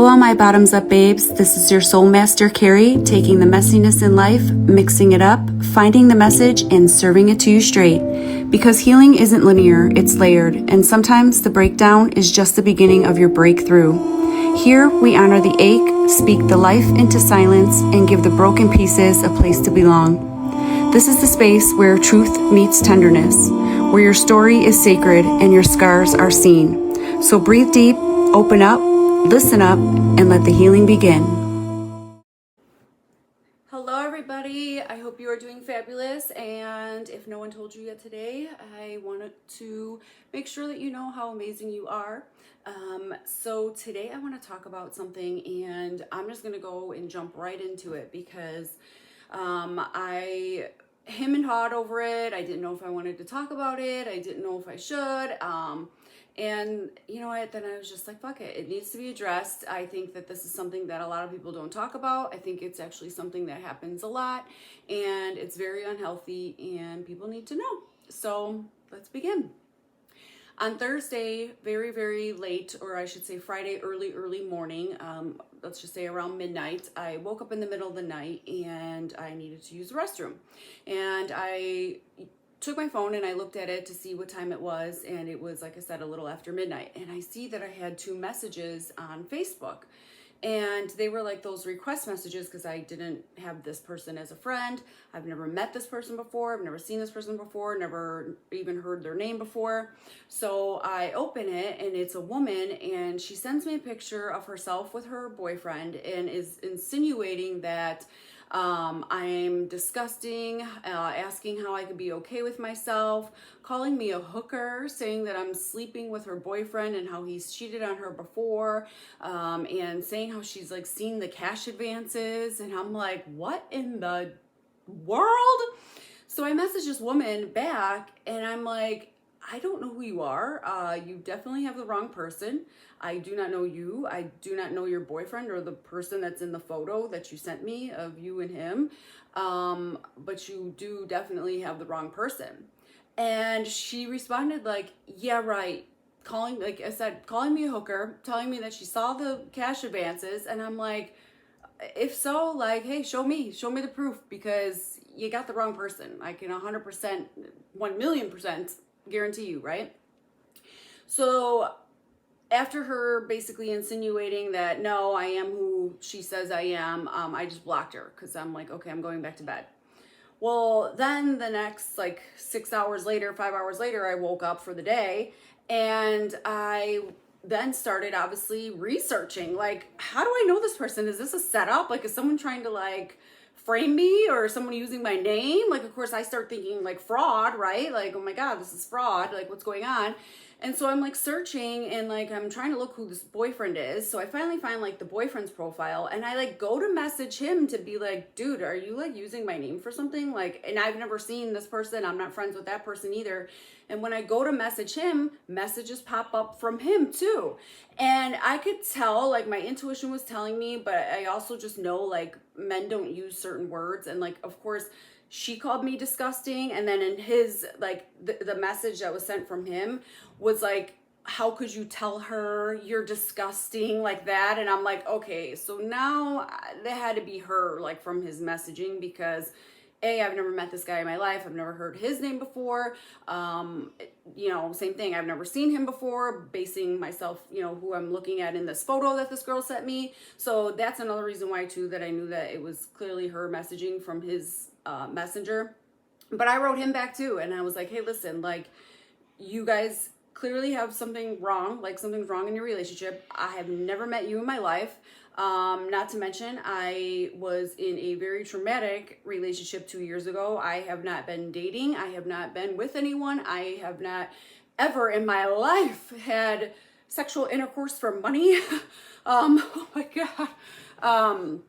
all my bottoms up babes, this is your soul master Kerie, taking the messiness in life, mixing it up, finding the message, and serving it to you straight. Because healing isn't linear, it's layered, and sometimes the breakdown is just the beginning of your breakthrough. Here, we honor the ache, speak the life into silence, and give the broken pieces a place to belong. This is the space where truth meets tenderness, where your story is sacred and your scars are seen. So breathe deep, open up, listen up, and let the healing begin. Hello everybody, I hope you are doing fabulous, and if no one told you yet today, I wanted to make sure that you know how amazing you are. So today I want to talk about something, and I'm just going to go and jump right into it because I him and hawed over it. I didn't know if I wanted to talk about it. I didn't know if I should. And you know what, then I was just like, fuck it. It needs to be addressed. I think that this is something that a lot of people don't talk about. I think it's actually something that happens a lot, and it's very unhealthy, and people need to know. So let's begin. On Thursday, very, very late, or I should say Friday, early morning, let's just say around midnight, I woke up in the middle of the night and I needed to use the restroom. And I took my phone and I looked at it to see what time it was, and it was, like I said, a little after midnight. And I see that I had 2 messages on Facebook. And they were like those request messages because I didn't have this person as a friend. I've never met this person before. I've never seen this person before, never even heard their name before. So I open it and it's a woman, and she sends me a picture of herself with her boyfriend and is insinuating that I'm disgusting, asking how I could be okay with myself, calling me a hooker, saying that I'm sleeping with her boyfriend and how he's cheated on her before, and saying how she's like seen the cash advances. And I'm like, what in the world? So I messaged this woman back and I'm like, I don't know who you are. You definitely have the wrong person. I do not know you. I do not know your boyfriend or the person that's in the photo that you sent me of you and him. But you do definitely have the wrong person. And she responded like, yeah, right. Calling, like I said, calling me a hooker, telling me that she saw the cash advances. And I'm like, if so, like, hey, show me the proof, because you got the wrong person. I can 100%, 1,000,000% guarantee you, right? So after her basically insinuating that no, I am who she says I am, I just blocked her because I'm like, okay, I'm going back to bed. Well, then the next like 6 hours later, 5 hours later, I woke up for the day, and I then started obviously researching, like, how do I know this person? Is this a setup? Like, is someone trying to like frame me, or someone using my name? Like, of course I start thinking like fraud, right? Like, oh my God, this is fraud. Like, what's going on? And so I'm like searching and like I'm trying to look who this boyfriend is. So I finally find like the boyfriend's profile, and I like go to message him to be like, dude, are you like using my name for something? Like, and I've never seen this person. I'm not friends with that person either. And when I go to message him, messages pop up from him too. And I could tell, like, my intuition was telling me, but I also just know like men don't use certain words. And like, of course, she called me disgusting, and then in his like the message that was sent from him was like, how could you tell her you're disgusting like that? And I'm like, okay, so now that had to be her, like, from his messaging, because I've never met this guy in my life. I've never heard his name before. Same thing. I've never seen him before, basing myself, who I'm looking at in this photo that this girl sent me. So that's another reason why too, that I knew that it was clearly her messaging from his messenger. But I wrote him back too, and I was like, hey, listen, like, you guys clearly have something wrong, like something's wrong in your relationship. I have never met you in my life. Not to mention, I was in a very traumatic relationship 2 years ago. I have not been dating. I have not been with anyone. I have not ever in my life had sexual intercourse for money. Oh my God.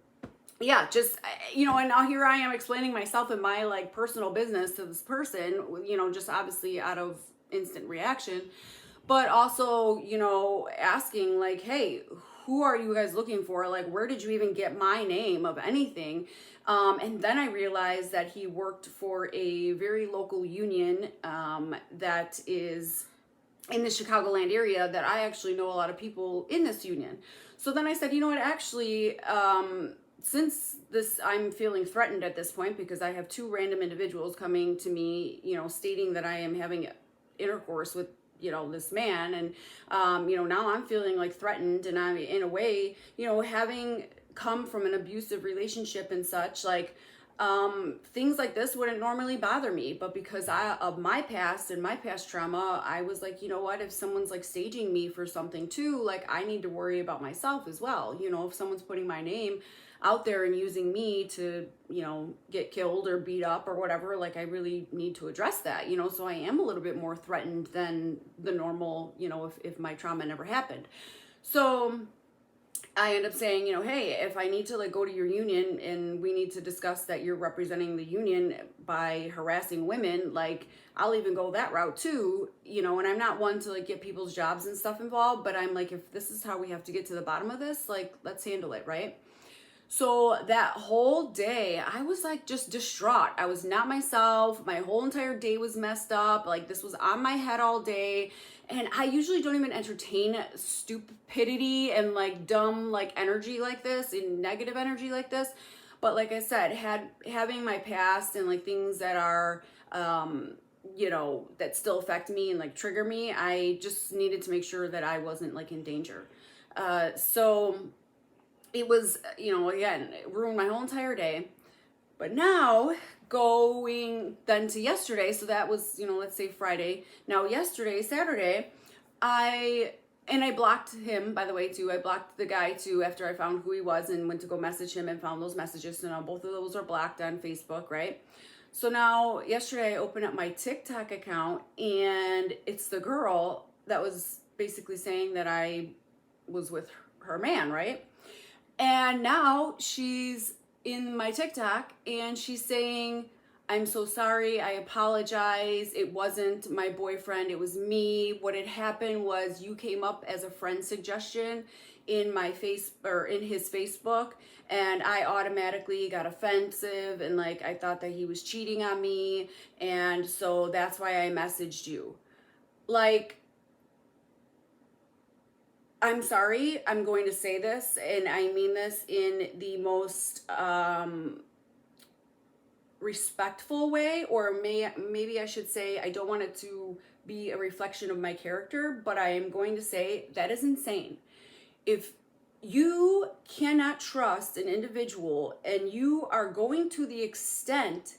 Yeah, just, and now here I am explaining myself and my like personal business to this person, just obviously out of instant reaction, but also, asking like, hey, who are you guys looking for? Like, where did you even get my name of anything? And then I realized that he worked for a very local union that is in the Chicagoland area that I actually know a lot of people in this union. So then I said, you know what, actually, since this, I'm feeling threatened at this point because I have two random individuals coming to me, stating that I am having intercourse with, this man. And, now I'm feeling like threatened, and I'm in a way, having come from an abusive relationship and such, like, things like this wouldn't normally bother me, but because of my past and my past trauma, I was like, you know what, if someone's like staging me for something too, like I need to worry about myself as well. If someone's putting my name out there and using me to, get killed or beat up or whatever, like I really need to address that, so I am a little bit more threatened than the normal, if my trauma never happened. So I end up saying, hey, if I need to like go to your union and we need to discuss that you're representing the union by harassing women, like I'll even go that route too, and I'm not one to like get people's jobs and stuff involved, but I'm like, if this is how we have to get to the bottom of this, like let's handle it, right? So that whole day, I was like just distraught. I was not myself. My whole entire day was messed up. Like this was on my head all day. And I usually don't even entertain stupidity and like dumb like energy like this and negative energy like this. But like I said, having my past and like things that are, that still affect me and like trigger me, I just needed to make sure that I wasn't like in danger. So it was, again, it ruined my whole entire day. But now going then to yesterday, so that was, let's say Friday. Now yesterday, Saturday, I blocked him, by the way, too. I blocked the guy too after I found who he was and went to go message him and found those messages. So now both of those are blocked on Facebook, right? So now yesterday I opened up my TikTok account and it's the girl that was basically saying that I was with her man, right? And now she's in my TikTok and she's saying, I'm so sorry, I apologize, it wasn't my boyfriend, it was me. What had happened was you came up as a friend suggestion in my in his Facebook, and I automatically got offensive and like I thought that he was cheating on me, and so that's why I messaged you. Like, I'm sorry, I'm going to say this, and I mean this in the most respectful way, or maybe I should say, I don't want it to be a reflection of my character, but I am going to say that is insane. If you cannot trust an individual and you are going to the extent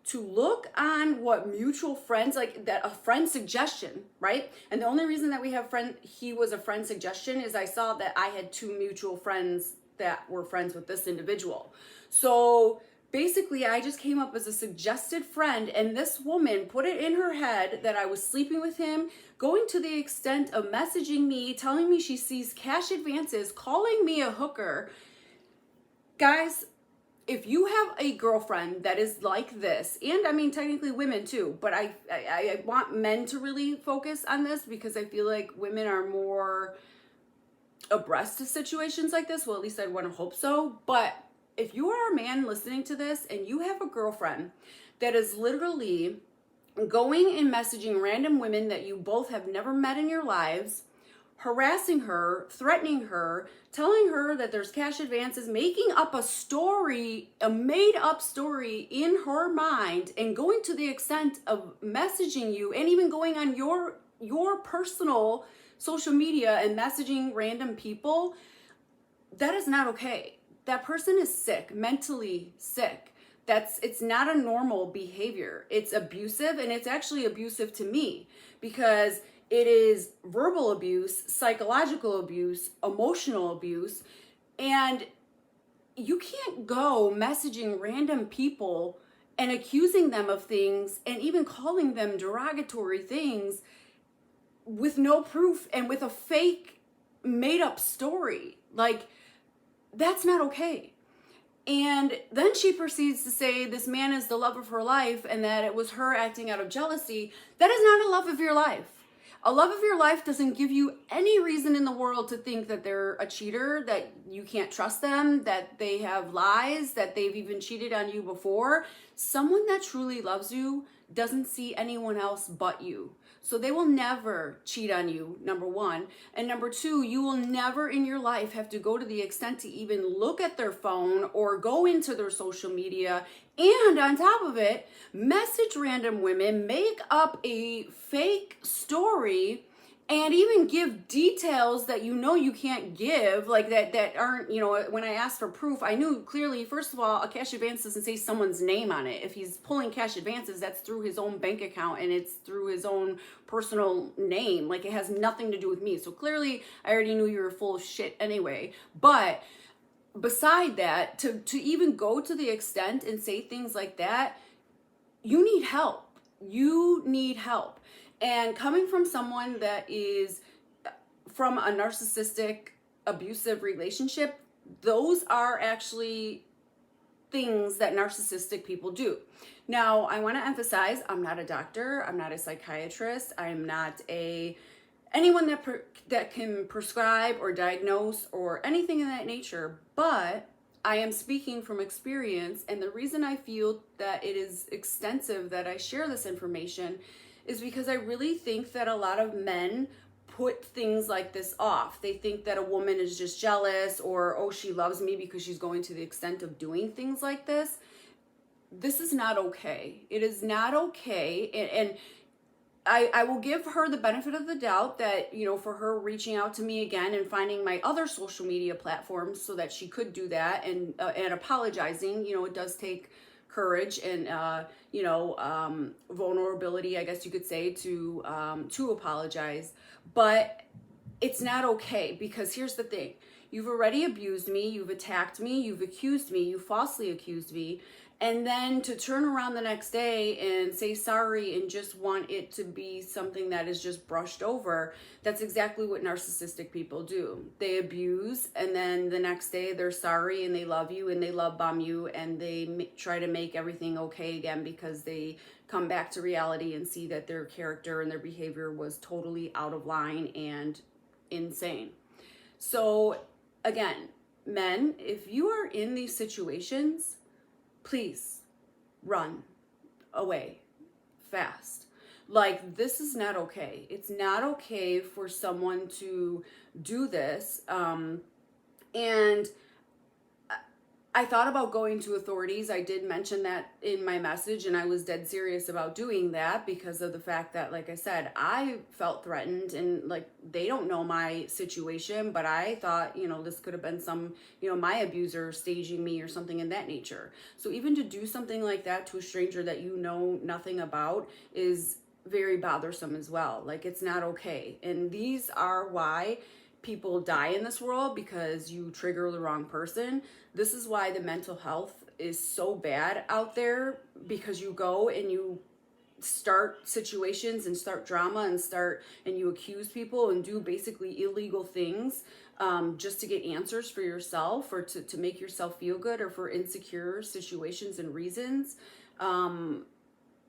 to look on what mutual friends, like that, a friend suggestion, right? And the only reason that we have he was a friend suggestion is I saw that I had two mutual friends that were friends with this individual. So basically I just came up as a suggested friend, and this woman put it in her head that I was sleeping with him, going to the extent of messaging me, telling me she sees cash advances, calling me a hooker. Guys, if you have a girlfriend that is like this, and I mean technically women too, but I want men to really focus on this because I feel like women are more abreast of situations like this. Well, at least I want to hope so. But if you are a man listening to this and you have a girlfriend that is literally going and messaging random women that you both have never met in your lives, harassing her, threatening her, telling her that there's cash advances, making up a story, a made up story in her mind, and going to the extent of messaging you and even going on your personal social media and messaging random people, that is not okay. That person is sick, mentally sick. It's not a normal behavior. It's abusive, and it's actually abusive to me because it is verbal abuse, psychological abuse, emotional abuse, and you can't go messaging random people and accusing them of things and even calling them derogatory things with no proof and with a fake made up story. Like, that's not okay. And then she proceeds to say this man is the love of her life and that it was her acting out of jealousy. That is not a love of your life. A love of your life doesn't give you any reason in the world to think that they're a cheater, that you can't trust them, that they have lies, that they've even cheated on you before. Someone that truly loves you doesn't see anyone else but you. So they will never cheat on you, number one. And number two, you will never in your life have to go to the extent to even look at their phone or go into their social media. And on top of it, message random women, make up a fake story, and even give details that you know you can't give, like that aren't, when I asked for proof, I knew clearly, first of all, a cash advance doesn't say someone's name on it. If he's pulling cash advances, that's through his own bank account and it's through his own personal name. Like, it has nothing to do with me. So clearly I already knew you were full of shit anyway. But beside that, to even go to the extent and say things like that, you need help. You need help. And coming from someone that is from a narcissistic, abusive relationship, those are actually things that narcissistic people do. Now, I want to emphasize, I'm not a doctor, I'm not a psychiatrist, I'm not anyone that can prescribe or diagnose or anything of that nature, but I am speaking from experience, and the reason I feel that it is extensive that I share this information is because I really think that a lot of men put things like this off. They think that a woman is just jealous, or, oh, she loves me because she's going to the extent of doing things like this. This is not okay. It is not okay. And I will give her the benefit of the doubt that, for her reaching out to me again and finding my other social media platforms so that she could do that, and apologizing. It does take courage and vulnerability, I guess you could say, to apologize. But it's not okay, because here's the thing: you've already abused me, you've attacked me, you've accused me, you falsely accused me, and then to turn around the next day and say sorry and just want it to be something that is just brushed over. That's exactly what narcissistic people do. They abuse, and then the next day they're sorry and they love you and they love bomb you, and they try to make everything okay again because they come back to reality and see that their character and their behavior was totally out of line and insane. So again, men, if you are in these situations, please run away fast. Like, this is not okay. It's not okay for someone to do this. And I thought about going to authorities. I did mention that in my message, and I was dead serious about doing that because of the fact that, like I said, I felt threatened, and like, they don't know my situation, but I thought, this could have been some, my abuser staging me or something in that nature. So even to do something like that to a stranger that you know nothing about is very bothersome as well. Like, it's not okay. And these are why people die in this world, because you trigger the wrong person. This is why the mental health is so bad out there, because you go and you start situations and start drama and you accuse people and do basically illegal things just to get answers for yourself, or to make yourself feel good, or for insecure situations and reasons.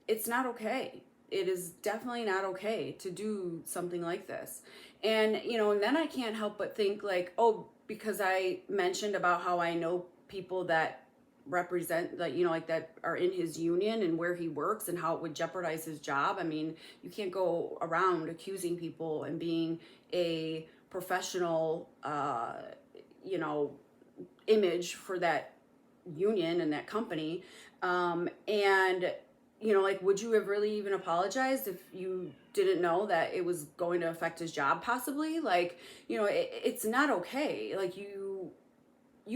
It's not okay. It is definitely not okay to do something like this. And, and then I can't help but think, like, oh, because I mentioned about how I know people that represent, like, like that are in his union and where he works and how it would jeopardize his job. I mean, you can't go around accusing people and being a professional, image for that union and that company. And like, would you have really even apologized if you didn't know that it was going to affect his job possibly? Like, it's not okay. Like, you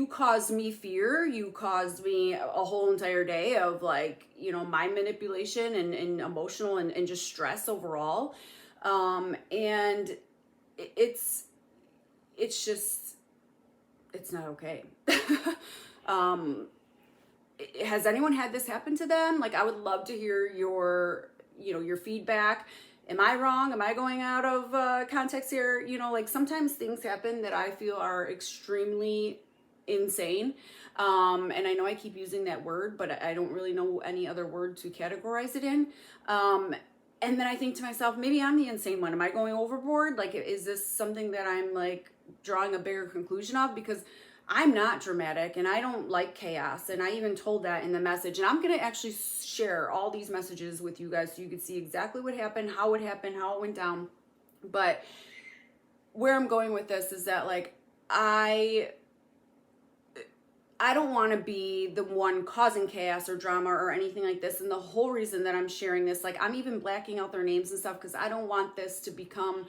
caused me fear. You caused me a whole entire day of, like, my manipulation and emotional and just stress overall. And it's not okay. Has anyone had this happen to them? Like, I would love to hear your feedback. Am I wrong? Am I going out of context here? Like, sometimes things happen that I feel are extremely insane. And I know I keep using that word, but I don't really know any other word to categorize it in. And then I think to myself, maybe I'm the insane one. Am I going overboard? Like, is this something that I'm, like, drawing a bigger conclusion of? Because I'm not dramatic and I don't like chaos. And I even told that in the message. And I'm going to actually share all these messages with you guys so you can see exactly what happened, how it went down. But where I'm going with this is that, like, I don't want to be the one causing chaos or drama or anything like this. And the whole reason that I'm sharing this, like, I'm even blacking out their names and stuff because I don't want this to become,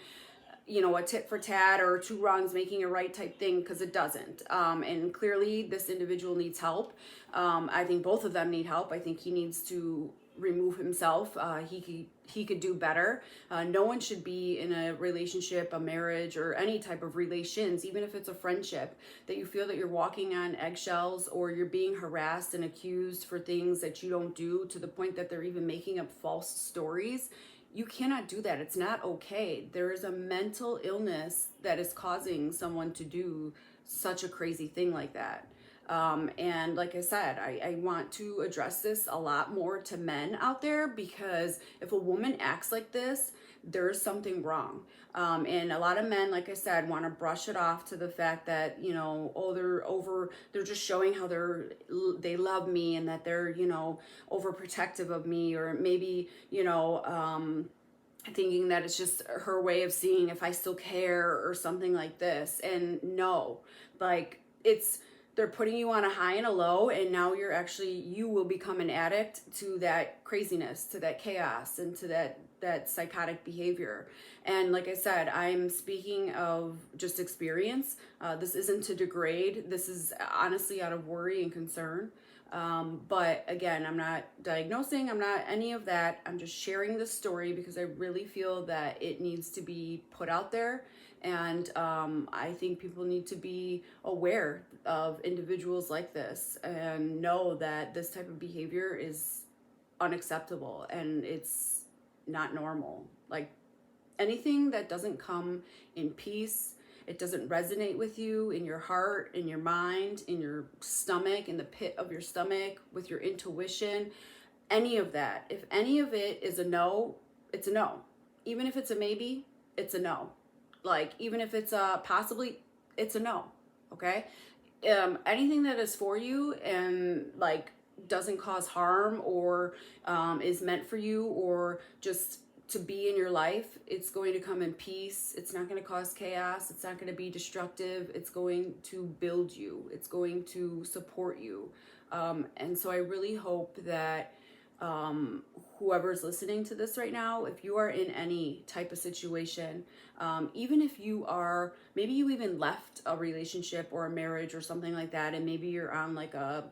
you know, a tit for tat or two wrongs making a right type thing, because it doesn't. And clearly this individual needs help. I think both of them need help. I think he needs to remove himself. He could do better. No one should be in a relationship, a marriage, or any type of relations, even if it's a friendship, that you feel that you're walking on eggshells or you're being harassed and accused for things that you don't do, to the point that they're even making up false stories. You cannot do that. It's not okay. There is a mental illness that is causing someone to do such a crazy thing like that. And like I said, I want to address this a lot more to men out there, because if a woman acts like this, there's something wrong. And a lot of men, like I said, want to brush it off to the fact that, you know, oh, they're just showing how they love me and that they're, you know, overprotective of me, or maybe, you know, thinking that it's just her way of seeing if I still care or something like this. And no, like, they're putting you on a high and a low, and now you will become an addict to that craziness, to that chaos, and to that psychotic behavior. And like I said, I'm speaking of just experience. This isn't to degrade. This is honestly out of worry and concern. But again, I'm not diagnosing, I'm not any of that. I'm just sharing this story because I really feel that it needs to be put out there. And I think people need to be aware of individuals like this and know that this type of behavior is unacceptable and it's not normal. Like, anything that doesn't come in peace, it doesn't resonate with you in your heart, in your mind, in your stomach, in the pit of your stomach, with your intuition, any of that. If any of it is a no, it's a no. Even if it's a maybe, it's a no. Like, even if it's a possibly, it's a no. Okay? Anything that is for you and, like, doesn't cause harm or is meant for you or just to be in your life, it's going to come in peace. It's not going to cause chaos. It's not going to be destructive. It's going to build you. It's going to support you. And so I really hope that whoever's listening to this right now, if you are in any type of situation, even if maybe you even left a relationship or a marriage or something like that, and maybe you're on like a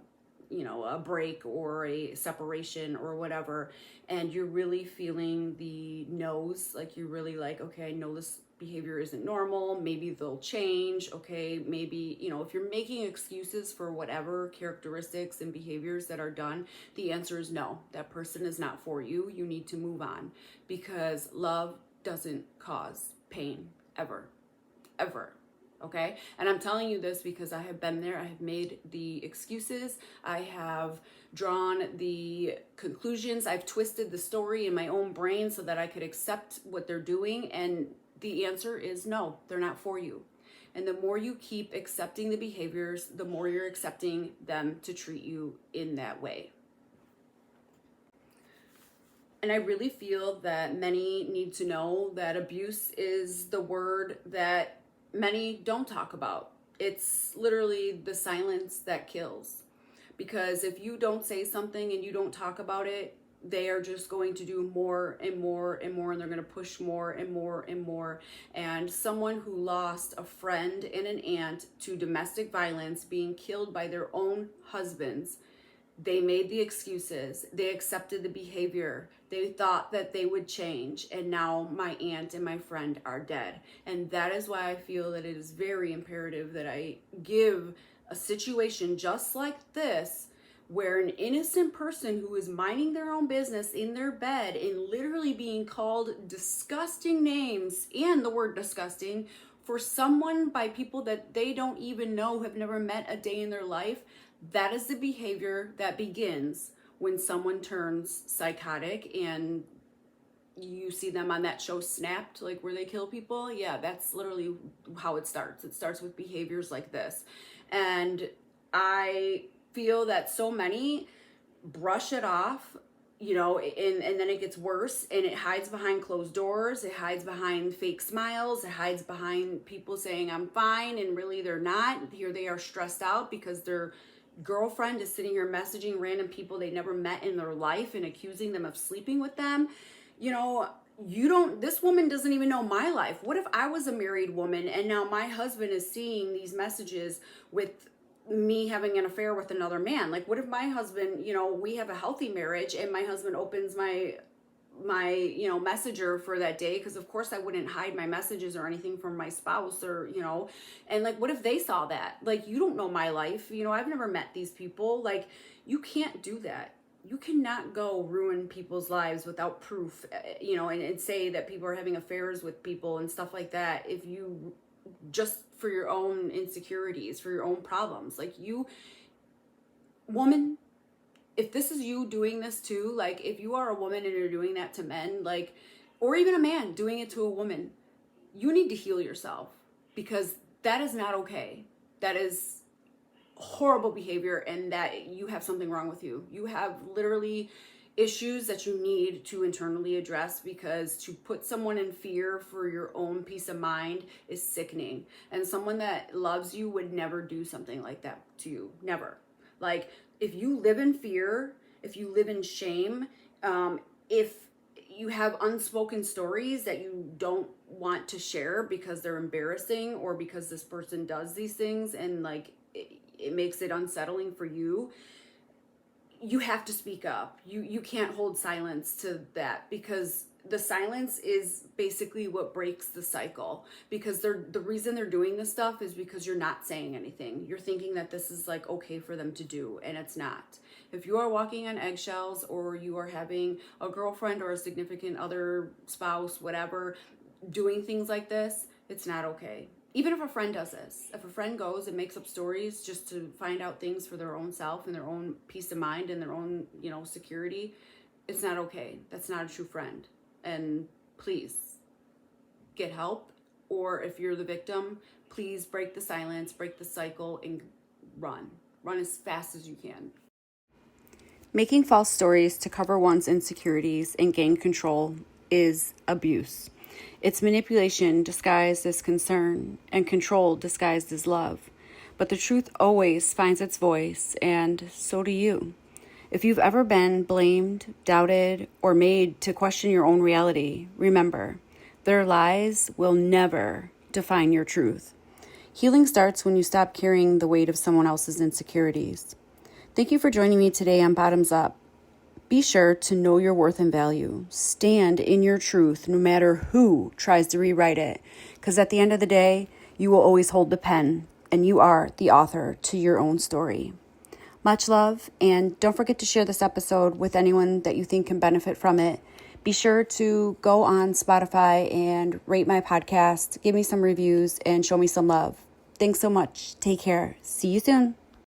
break or a separation or whatever, and you're really feeling the no's, like you're really like, okay, I know this behavior isn't normal, maybe they'll change, okay, maybe, if you're making excuses for whatever characteristics and behaviors that are done, the answer is no. That person is not for you. You need to move on, because love doesn't cause pain, ever. Okay? And I'm telling you this because I have been there. I have made the excuses. I have drawn the conclusions. I've twisted the story in my own brain so that I could accept what they're doing. And the answer is no, they're not for you. And the more you keep accepting the behaviors, the more you're accepting them to treat you in that way. And I really feel that many need to know that abuse is the word that many don't talk about. It's literally the silence that kills. Because if you don't say something and you don't talk about it, they are just going to do more and more and more, and they're going to push more and more and more. And someone who lost a friend and an aunt to domestic violence, being killed by their own husbands, they made the excuses. They accepted the behavior. They thought that they would change. And now my aunt and my friend are dead. And that is why I feel that it is very imperative that I give a situation just like this, where an innocent person who is minding their own business in their bed and literally being called disgusting names, and the word disgusting, for someone by people that they don't even know, have never met a day in their life. That is the behavior that begins when someone turns psychotic, and you see them on that show Snapped, like where they kill people. Yeah, that's literally how it starts. It starts with behaviors like this. And I feel that so many brush it off, and then it gets worse, and it hides behind closed doors. It hides behind fake smiles. It hides behind people saying I'm fine, and really they're not. Here they are stressed out because their girlfriend is sitting here messaging random people they never met in their life and accusing them of sleeping with them. This woman doesn't even know my life. What if I was a married woman and now my husband is seeing these messages with me having an affair with another man? Like, what if my husband, we have a healthy marriage and my husband opens my messenger for that day, because of course I wouldn't hide my messages or anything from my spouse, or and like, what if they saw that? Like, you don't know my life, I've never met these people. Like, you can't do that. You cannot go ruin people's lives without proof, and say that people are having affairs with people and stuff like that, if you just for your own insecurities, for your own problems. Like, woman, if this is you doing this too, like, if you are a woman and you're doing that to men, like, or even a man doing it to a woman, you need to heal yourself, because that is not okay. That is horrible behavior, and that you have something wrong with you. You have literally issues that you need to internally address, because to put someone in fear for your own peace of mind is sickening. And someone that loves you would never do something like that to you. Never. Like, if you live in fear, if you live in shame, if you have unspoken stories that you don't want to share because they're embarrassing, or because this person does these things and like it makes it unsettling for you, you have to speak up. You can't hold silence to that, because the silence is basically what breaks the cycle. Because the reason they're doing this stuff is because you're not saying anything. You're thinking that this is like okay for them to do, and it's not. If you are walking on eggshells, or you are having a girlfriend or a significant other, spouse, whatever, doing things like this, it's not okay. Even if a friend does this, if a friend goes and makes up stories just to find out things for their own self and their own peace of mind and their own, security, it's not okay. That's not a true friend. And please get help. Or if you're the victim, please break the silence, break the cycle, and run. Run as fast as you can. Making false stories to cover one's insecurities and gain control is abuse. It's manipulation disguised as concern, and control disguised as love. But the truth always finds its voice, and so do you. If you've ever been blamed, doubted, or made to question your own reality, remember, their lies will never define your truth. Healing starts when you stop carrying the weight of someone else's insecurities. Thank you for joining me today on Bottoms Up. Be sure to know your worth and value. Stand in your truth no matter who tries to rewrite it, because at the end of the day, you will always hold the pen, and you are the author to your own story. Much love, and don't forget to share this episode with anyone that you think can benefit from it. Be sure to go on Spotify and rate my podcast, give me some reviews, and show me some love. Thanks so much. Take care. See you soon.